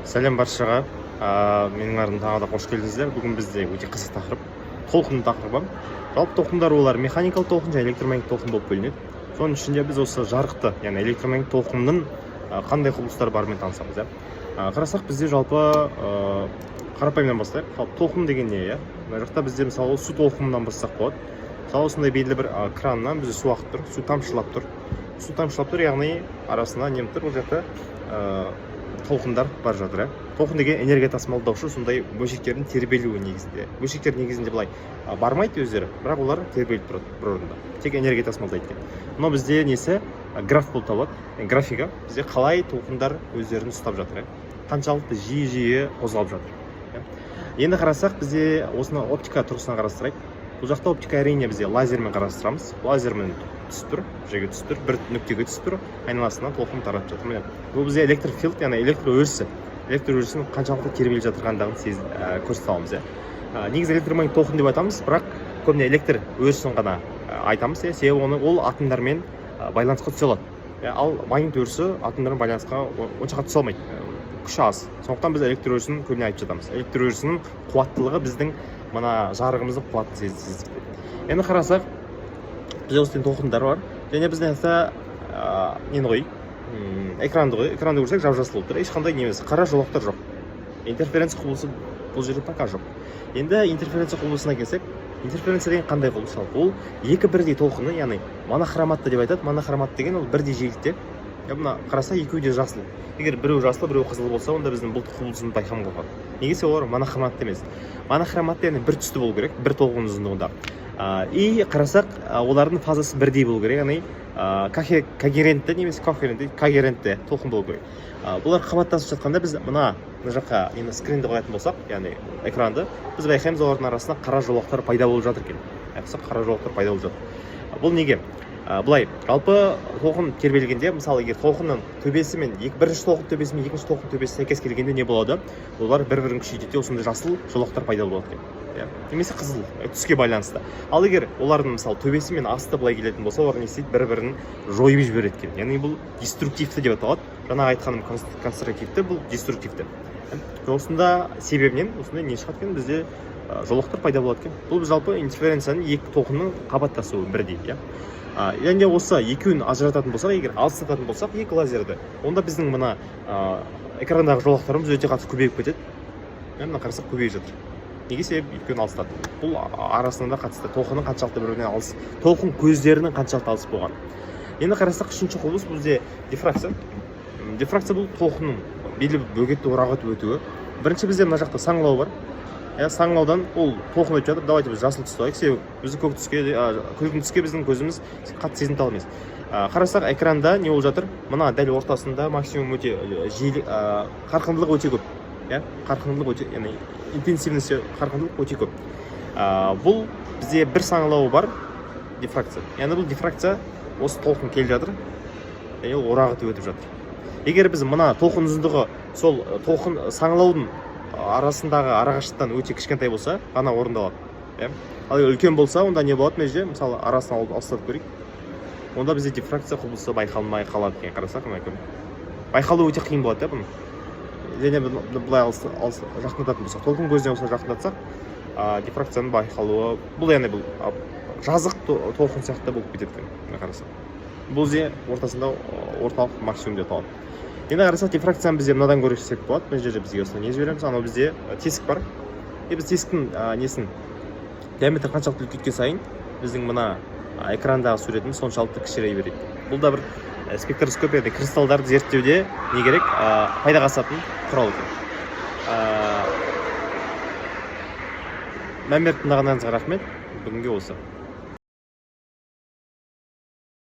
Сәлем баршаға. Менің артымда тағы да қош келдіңіздер. Бүгін бізде өте қызық тақырып, толқын тақырыбы. Жалпы толқындар олар механикалық толқын және электромагнит толқын болып бөлінеді. Соның ішінде біз осы жарықты, яғни электромагнит толқынның қандай құбылыстары барымен танысамыз. Қарасақ, бізде жалпы қарапайымнан бастайық. Толқын деген не? Мына жақта бізде мысалы су толқынынан бастасақ болады. Мысалы осындай белгілі бір краннан бізде су ағып тұр, су тамшылап тұр. Су тамшылап тұр, яғни арасында не тұр, ол жақта толқындар бар жатыр. Толқын деген энергия тасымалдаушы сондай бөлшектердің тербелуі негізінде. Бөлшектер негізінде былай бармайды өздері, бірақ олар тербеліп тұрады бір орында. Тек энергия тасымалдайды екен. Мынау бізде несі граф болып табылады. Графика бізде қалай толқындар өздерін ұстап жатыр, қаншалықты жиі қозғалып жатыр. Енді қарасақ, бізде осыны оптика тұрғысынан қарастырайық. Бұл жақта оптика әрине бізде лазермен қарастырамыз. Лазермен түсіп тұр, жерге түсіп тұр, бір нүктеге түсіп тұр, айналасынан толқын таратып жатыр. Бұл бізде электрофилд, яғни электр өрісі. Электр өрісінің қаншалықты тербеліп жатырғандығын көрсете аламыз. Негізі электромагнит толқын деп айтамыз, бірақ көбіне электр өрісін ғана айтамыз, себебі ол атомдармен байланысқа түсе алады. Ал магнит өрісі атомдармен байланысқа онша түсе алмайды. Күші аз. Сондықтан біз электр өрісін көбіне айтып жатамыз. Электр өрісінің қуаттылығы біздің мына жарығымыздың қуатын сездіреді. Енді қарасақ, бізде осындай толқындар бар. Және бізде нені ғой, экранды ғой. Экранды көрсек жап-жасыл болып тұр. Ешқандай немес, қара жолақтар жоқ. Интерференция құбылысы бұл жерде пока жоқ. Енді интерференция құбылысына келсек, интерференция деген қандай құбылыс? Ол екі бірдей толқыны, яғни монохроматты деп айтады. Монохромат деген ол бірдей жиілікте. Мына қараса екеуі де жасыл. Егер біреу жасыл, біреу қызыл болса, онда біздің бұл құбылысын байқамауға болады. Негізі олар монохроматты емес. Монохроматты яғни бір түсті болу керек, бір толқын ұзындығында. И қарасақ, олардың фазасы бірдей болу керек, яғни когерентті немесе когерентті толқын болу керек. Бұлар қабаттасып жатқанда біз мына жаққа скринді қоятын болсақ, яғни экранды, біз байқаймыз, олардың арасында қара жолақтар пайда болып жатыр екен. Қара жолақтар пайда болып жатыр. Бұл неге? Бұлай, жалпы толқын тербелгенде, мысалы егер толқынның төбесі мен бірінші толқын төбесі мен екінші толқын төбесі сәйкес келгенде не болады? Олар бір-бірін күшейтеді, осындай жасыл жолақтар пайда болады екен. Немесе қызыл, түске байланысты. Ал егер олардың мысалы төбесі мен асты былай келетін болса, олар не істейді? Бір-бірін жойып жібереді екен. Яғни бұл деструктивті деп аталады. Жаңа айтқаным конструктивті, бұл деструктивті. Осында себебінен осындай не шығады екен? Бізде жолақтар пайда болады екен. Бұл жалпы интерференцияның екі толқынның қабаттасуы бірдей. Яғни осы екеуін ажырататын болсақ, егер алыстататын болсақ, екі лазерді, онда біздің мына экрандағы жолақтарымыз өте қатты көбейіп кетеді. Мына қарасақ көбейіп жатыр. Неге себеп? Екеуін алыстатты. Бұл арасында қатысты толқынның қаншалықты бір-бірінен алыс, толқын көздерінің қаншалықты алыс болған. Енді қарасақ, үшінші құбылыс бізде дифракция. Дифракция бұл толқынның белгілі бөгетті орағытып өтуі. Бірінші бізде мына жақта саңылау бар. Саңылаудан ол толқын өтіп жатыр. Давайте біз жасыл түсті алайық, себебі біздің күлгін түске біздің көзіміз қатты сезімтал емес. Қарасақ, экранда не болып жатыр? Мына дәл ортасында максимум өте қарқындылық өте көп. Қарқындылық өте, яғни интенсивності қарқындылық өте көп. Бұл бізде бір саңылауы бар, дифракция. Яғни бұл дифракция осы толқын келіп жатыр, яғни ол орағытып өтіп жатыр. Егер біз мына толқын ұзындығы сол толқын саңылаудың арасындағы арақашықтықтан өте кішкентай болса, ғана орындалады. Ал үлкен болса, онда не болады? Мысалы, арасын алыстатып көрейік. Онда бізде дифракция құбылысы байқалмай қалады екен. Қарасақ, байқалу өте қиын болады бұны. Және бұлай жақындататын болсақ, толқын көзіне осылай жақындатсақ, дифракцияның байқалуы, бұл яғни бұл жазық толқын сияқты болып кетеді екен. Қарасақ, бұл зе ортасында орталық максимум деп аталады. Енді қарасақ, дифракцияны бізде мынадан көрсек болады. Бұл жерде бізге осылай не жібереміз? Анау бізде тесік бар. Біз тесіктің несін диаметр қаншалықты үлкейткен сайын біздің мына экрандағы суретіміз соншалықты кішірейе береді. Бұл да бір спектроскопияда кристалдарды зерттеуде не керек? Пайдаға асатын құрал екен. Мән беріп тыңдағандарыңызға рахмет. Бүгінге осы.